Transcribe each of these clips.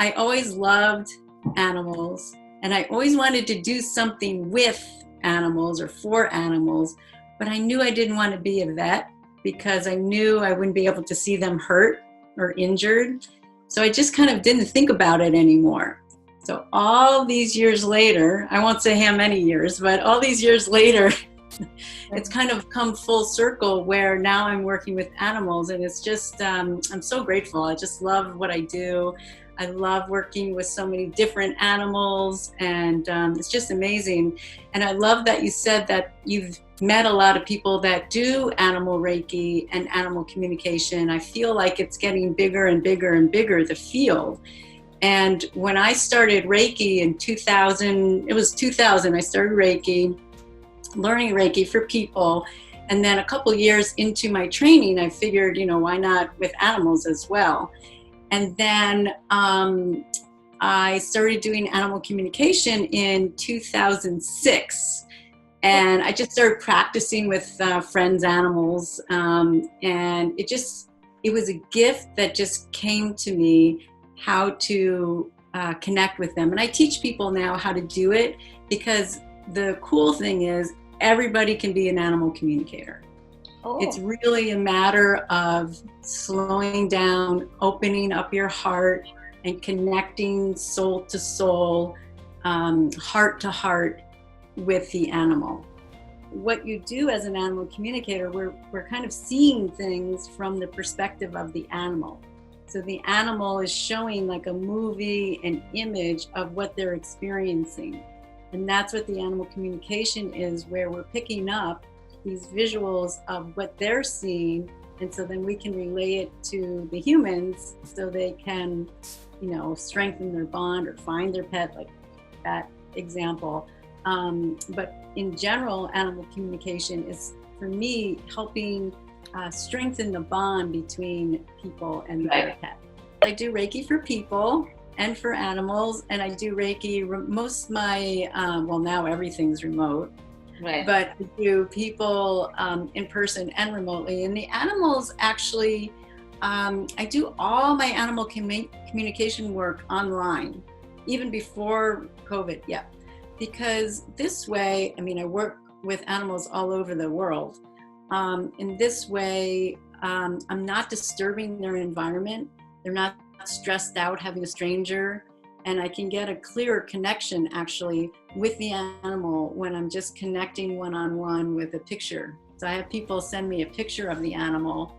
I always loved animals, and I always wanted to do something with animals or for animals, but I knew I didn't want to be a vet because I knew I wouldn't be able to see them hurt or injured. So I just kind of didn't think about it anymore. So all these years later, I won't say how many years, but all these years later, it's kind of come full circle where now I'm working with animals, and it's just, I'm so grateful. I just love what I do. I love working with so many different animals, and it's just amazing. And I love that you said that you've met a lot of people that do animal Reiki and animal communication. I feel like it's getting bigger and bigger and bigger, the field. And when I started Reiki in 2000, I started Reiki, learning Reiki for people. And then a couple years into my training, I figured, why not with animals as well? And then I started doing animal communication in 2006. And I just started practicing with friends' animals. And it was a gift that just came to me, how to connect with them. And I teach people now how to do it, because the cool thing is everybody can be an animal communicator. Oh. It's really a matter of slowing down, opening up your heart, and connecting soul to soul, heart to heart with the animal. What you do as an animal communicator, we're kind of seeing things from the perspective of the animal. So the animal is showing like a movie, an image of what they're experiencing. And that's what the animal communication is, where we're picking up these visuals of what they're seeing, and so then we can relay it to the humans so they can, strengthen their bond or find their pet, like that example. But in general, animal communication is, for me, helping strengthen the bond between people and their pet. I do Reiki for people and for animals, and I do Reiki, most of my, now everything's remote. Right. But I do people in person and remotely. And the animals, actually, I do all my animal communication work online, even before COVID, because this way, I work with animals all over the world. In this way, I'm not disturbing their environment. They're not stressed out having a stranger. And I can get a clearer connection actually with the animal when I'm just connecting one-on-one with a picture. So I have people send me a picture of the animal,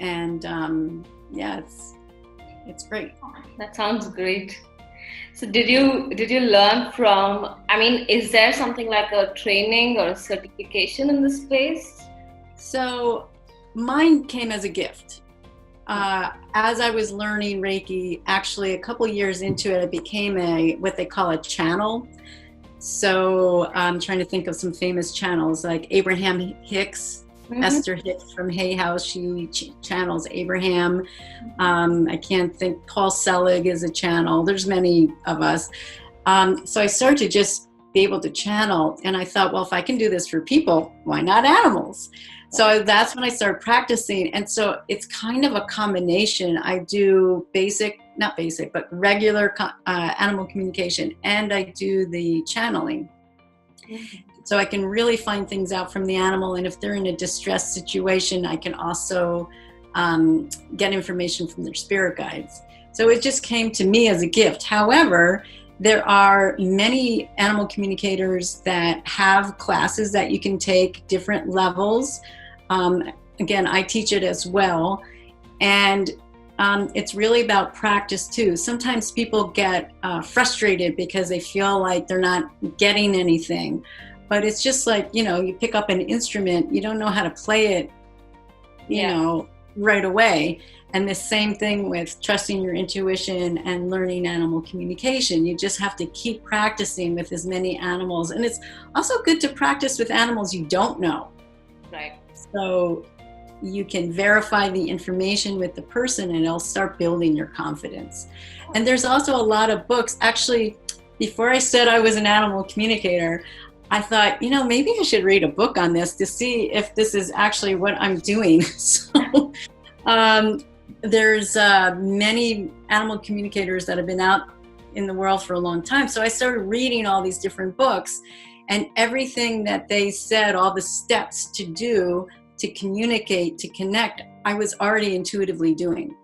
and it's great. That sounds great. So did you learn from, is there something like a training or a certification in this space? So mine came as a gift. As I was learning Reiki, actually a couple years into it, I became what they call a channel. So I'm trying to think of some famous channels, like Abraham Hicks, Esther Hicks from Hay House, she channels Abraham. I can't think, Paul Selig is a channel. There's many of us. So I started to just be able to channel, and I thought, well, if I can do this for people, why not animals? So that's when I started practicing. And so it's kind of a combination. I do regular animal communication, and I do the channeling. So I can really find things out from the animal. And if they're in a distressed situation, I can also get information from their spirit guides. So it just came to me as a gift. However, there are many animal communicators that have classes that you can take, different levels. Again, I teach it as well. And it's really about practice too. Sometimes people get frustrated because they feel like they're not getting anything. But it's just like, you pick up an instrument, you don't know how to play it, you know, right away. And the same thing with trusting your intuition and learning animal communication. You just have to keep practicing with as many animals. And it's also good to practice with animals you don't know. Right. So you can verify the information with the person, and it'll start building your confidence. And there's also a lot of books. Actually, before I said I was an animal communicator, I thought, maybe I should read a book on this to see if this is actually what I'm doing. So there's many animal communicators that have been out in the world for a long time. So I started reading all these different books, and everything that they said, all the steps to do to communicate, to connect, I was already intuitively doing.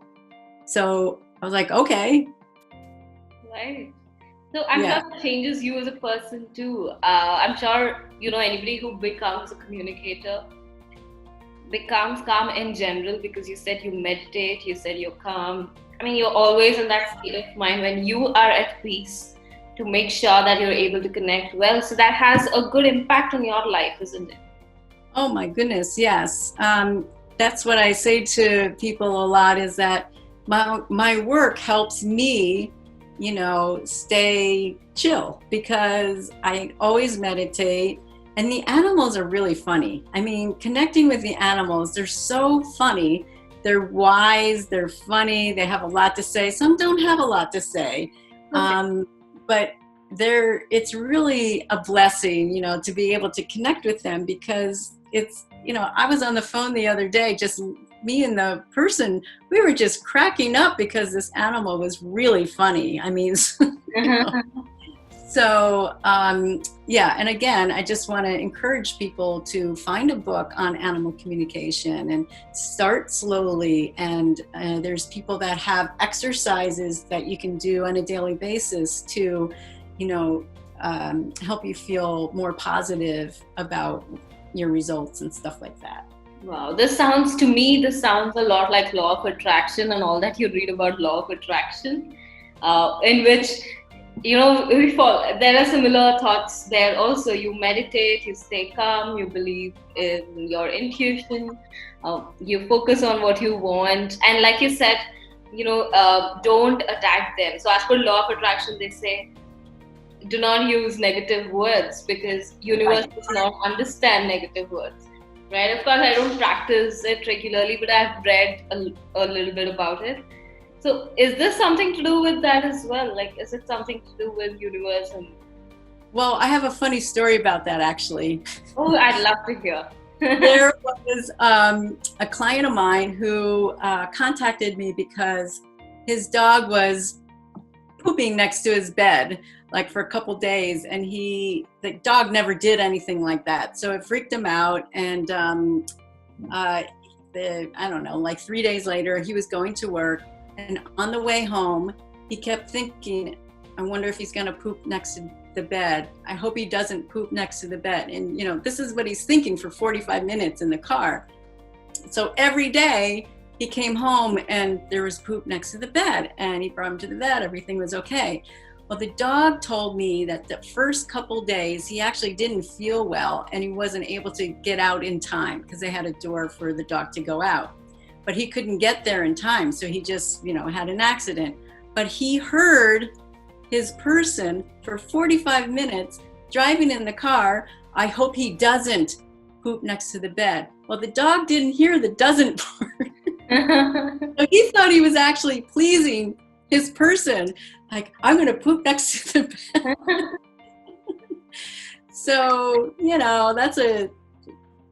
So I was like, okay. Right. So I'm Yeah. sure that changes you as a person too. I'm sure, anybody who becomes a communicator becomes calm in general, because you said you meditate, you said you're calm. I mean, you're always in that state of mind when you are at peace, to make sure that you're able to connect well. So that has a good impact on your life, isn't it? Oh my goodness, yes. That's what I say to people a lot, is that my work helps me, stay chill, because I always meditate. And the animals are really funny. I mean, connecting with the animals, they're so funny. They're wise, they're funny, they have a lot to say. Some don't have a lot to say. Okay. But it's really a blessing, to be able to connect with them, because it's, I was on the phone the other day, just me and the person, we were just cracking up because this animal was really funny. I mean, So, yeah, and again, I just want to encourage people to find a book on animal communication and start slowly. And there's people that have exercises that you can do on a daily basis to, help you feel more positive about your results and stuff like that. Wow, this sounds a lot like law of attraction and all that you read about law of attraction, in which there are similar thoughts there also. You meditate, you stay calm, you believe in your intuition, you focus on what you want, and like you said, don't attack them. So as per law of attraction, they say do not use negative words, because universe does not understand negative words, right? Of course, I don't practice it regularly, but I've read a little bit about it. So is this something to do with that as well? Like, is it something to do with universe? And Well, I have a funny story about that, actually. oh, I'd love to hear. There was a client of mine who contacted me because his dog was pooping next to his bed, like for a couple days, and the dog never did anything like that. So it freaked him out, and I don't know, like 3 days later, he was going to work, and on the way home, he kept thinking, I wonder if he's going to poop next to the bed. I hope he doesn't poop next to the bed. And, this is what he's thinking for 45 minutes in the car. So every day he came home and there was poop next to the bed, and he brought him to the bed. Everything was okay. Well, the dog told me that the first couple days he actually didn't feel well, and he wasn't able to get out in time because they had a door for the dog to go out. But he couldn't get there in time, so he just, had an accident. But he heard his person for 45 minutes driving in the car, I hope he doesn't poop next to the bed. Well, the dog didn't hear the doesn't part. So he thought he was actually pleasing his person, like, I'm going to poop next to the bed. So,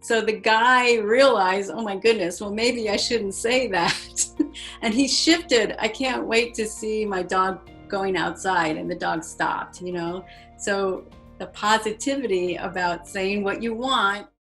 so the guy realized, oh my goodness, well, maybe I shouldn't say that. And he shifted. I can't wait to see my dog going outside, and the dog stopped, So the positivity about saying what you want